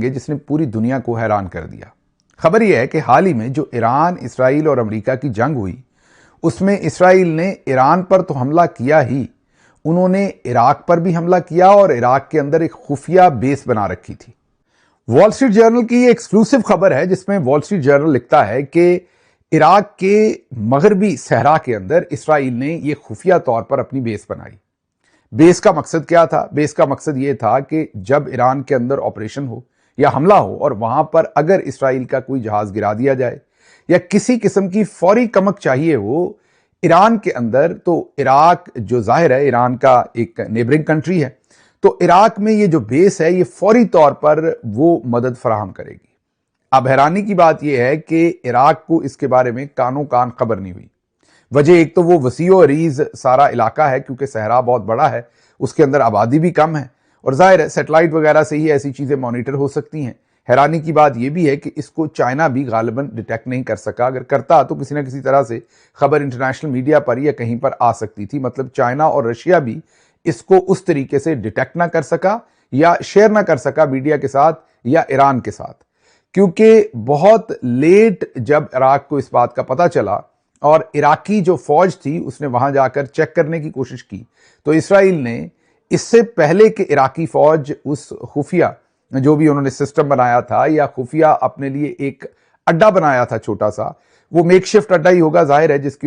जिसने पूरी दुनिया को हैरान कर दिया। खबर यह है कि हाल ही में जो ईरान, इसराइल और अमेरिका की जंग हुई, उसमें इसराइल ने ईरान पर तो हमला किया ही, उन्होंने इराक पर भी हमला किया और इराक के अंदर एक खुफिया बेस बना रखी थी। वॉल स्ट्रीट जर्नल की ये एक्सक्लूसिव खबर है, जिसमें वॉल स्ट्रीट जर्नल लिखता है कि इराक के मगरबी सहरा के अंदर इसराइल ने यह खुफिया तौर पर अपनी बेस बनाई। बेस का मकसद क्या था? बेस का मकसद यह था कि जब ईरान के अंदर ऑपरेशन हो या हमला हो और वहां पर अगर इसराइल का कोई जहाज गिरा दिया जाए या किसी किस्म की फौरी कमक चाहिए हो ईरान के अंदर, तो इराक जो जाहिर है ईरान का एक नेबरिंग कंट्री है, तो इराक में ये जो बेस है ये फौरी तौर पर वो मदद फराहम करेगी। अब हैरानी की बात यह है कि इराक को इसके बारे में कानो कान खबर नहीं हुई। वजह एक तो वो वसीओ अरीज सारा इलाका है, क्योंकि सहरा बहुत बड़ा है, उसके अंदर आबादी भी कम है और जाहिर है सैटेलाइट वगैरह से ही ऐसी चीजें मॉनिटर हो सकती हैं। हैरानी की बात यह भी है कि इसको चाइना भी गालिबन डिटेक्ट नहीं कर सका। अगर करता तो किसी ना किसी तरह से खबर इंटरनेशनल मीडिया पर या कहीं पर आ सकती थी। मतलब चाइना और रशिया भी इसको उस तरीके से डिटेक्ट ना कर सका या शेयर ना कर सका मीडिया के साथ या ईरान के साथ, क्योंकि बहुत लेट जब इराक को इस बात का पता चला और इराकी जो फौज थी उसने वहां जाकर चेक करने की कोशिश की, तो इसराइल ने इससे पहले कि इराकी फौज उस खुफिया जो भी उन्होंने सिस्टम बनाया था या खुफिया अपने लिए एक अड्डा बनाया था छोटा सा, वो मेकशिफ्ट अड्डा ही होगा जाहिर है, जिसकी